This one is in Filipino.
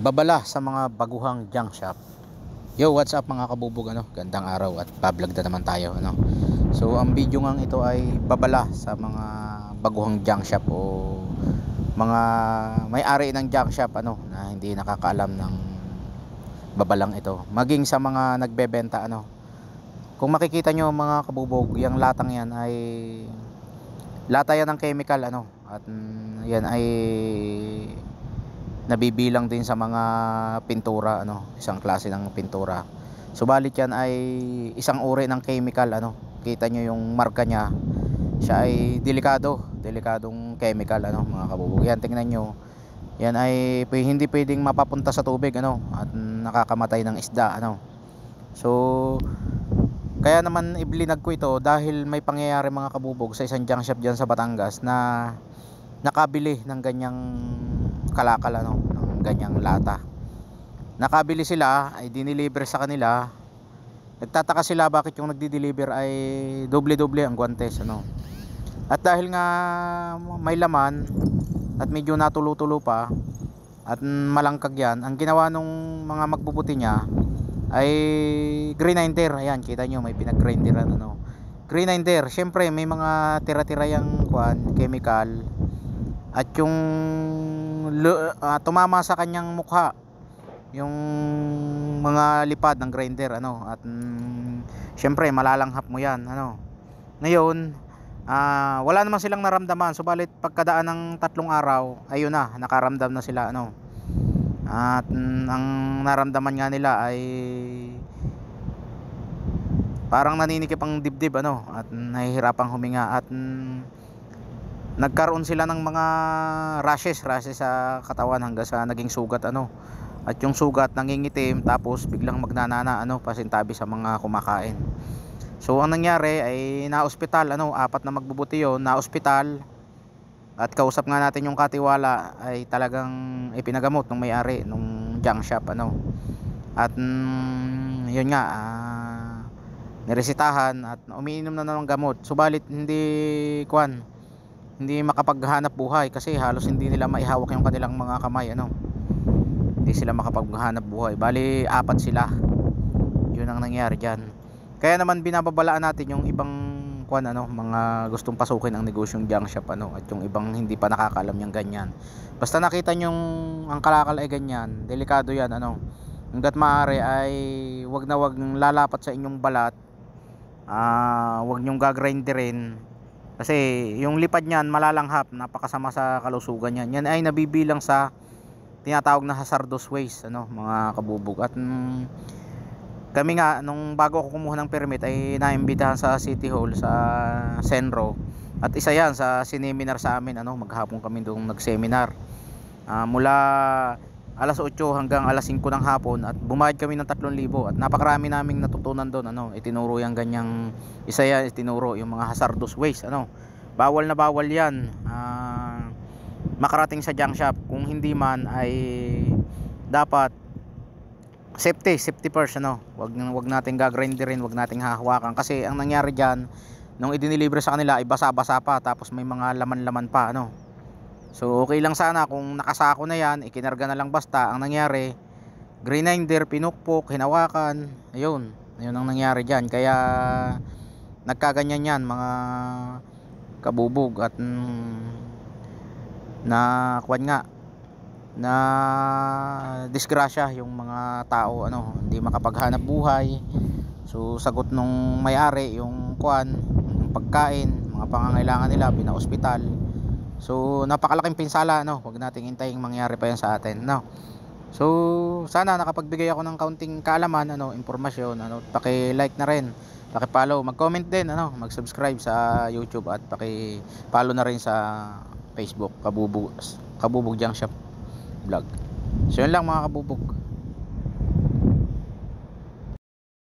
Babala sa mga baguhang junk shop. Yo, what's up mga kabubog, gandang araw at pa-vlog na naman tayo, So ang video ngang ito ay babala sa mga baguhang junk shop o mga may-ari ng junk shop na hindi nakakaalam ng babalang ito. Maging sa mga nagbebenta Kung makikita nyo mga kabubog, yung latang yan ay lata yan ng chemical at yan ay nabibilang din sa mga pintura isang klase ng pintura. Subalit yan ay isang uri ng chemical kita nyo yung marka niya, siya ay delikadong chemical mga kabubog. Yan, tingnan nyo, yan ay hindi pwedeng mapapunta sa tubig at nakakamatay ng isda So kaya naman iblinag ko ito dahil may pangyayari mga kabubog sa isang junk shop dyan sa Batangas na nakabili ng ganyang kalakal ng ganyang lata. Nakabili sila, ay diniliver sa kanila. Nagtataka sila bakit yung nagdi-deliver ay doble-doble ang guwantes At dahil nga may laman at medyo natulo-tulo pa at malangkag yan, ang ginawa nung mga magbubuti niya ay grinder. Ayan, kita nyo may pinag-grinderan grinder. Syempre may mga tira-tira yung chemical at yung tumama sa kanyang mukha yung mga lipad ng grinder at syempre malalanghap mo yan ngayon wala naman silang naramdaman, subalit pagkadaan ng 3 araw ayun na, nakaramdam na sila at ang naramdaman nga nila ay parang naninikip ang dibdib at nahihirapang huminga at nagkaroon sila ng mga rashes sa katawan hanggang sa naging sugat at yung sugat nangingitim tapos biglang magnanana pasintabi sa mga kumakain. So ang nangyari ay na-ospital 4 na magbubuti yon, na-ospital at kausap nga natin yung katiwala ay talagang ipinagamot ng may-ari nung junk shop at yun nga niresitahan at umiinom na ng gamot, subalit hindi makapaghanap buhay kasi halos hindi nila maihawak yung kanilang mga kamay hindi sila makapaghanap buhay. Bali 4 sila, yun ang nangyari dyan. Kaya naman binababalaan natin yung ibang mga gustong pasukin ang negosyong junk shop at yung ibang hindi pa nakakaalam yung ganyan. Basta nakita nyong ang kalakal ay ganyan, delikado yan hanggat maaari ay wag lalapat sa inyong balat. Wag nyong gagrinderin kasi yung lipad niyan malalanghap, napakasama sa kalusugan niyan. Yan ay nabibilang sa tinatawag na hazardous waste mga kabubog. At kami nga nung bago ako kumuha ng permit ay naimbitahan sa City Hall sa Senro at isa yan sa seminar sa amin maghapon kami doon nagseminar mula alas 8 hanggang alas 5 ng hapon at bumayad kami ng 3,000 at napakarami naming natutunan doon itinuro yung ganyang isa yan, itinuro yung mga hazardous waste bawal na bawal yan makarating sa junk shop. Kung hindi man ay dapat safety first wag nating gagrinderin, wag nating hahawakan kasi ang nangyari diyan nung idinilibre sa kanila ay basa-basa pa tapos may mga laman-laman pa So okay lang sana kung nakasako na yan, ikinarga na lang, basta ang nangyari grinder, pinukpok, hinawakan, ayun ang nangyari diyan. Kaya nagkaganyan yan mga kabubog at na disgrasya yung mga tao hindi makapaghanap buhay. So sagot nung may-ari yung yung pagkain, mga pangangailangan nila, pina-ospital. So napakalaking pinsala wag nating hintayin mangyari pa yan sa atin So sana nakapagbigay ako ng kaunting kaalaman impormasyon paki-like na rin, paki-follow, mag-comment din mag-subscribe sa YouTube at paki-follow na rin sa Facebook Kabubog Junk Shop Vlog. So yun lang mga kabubog.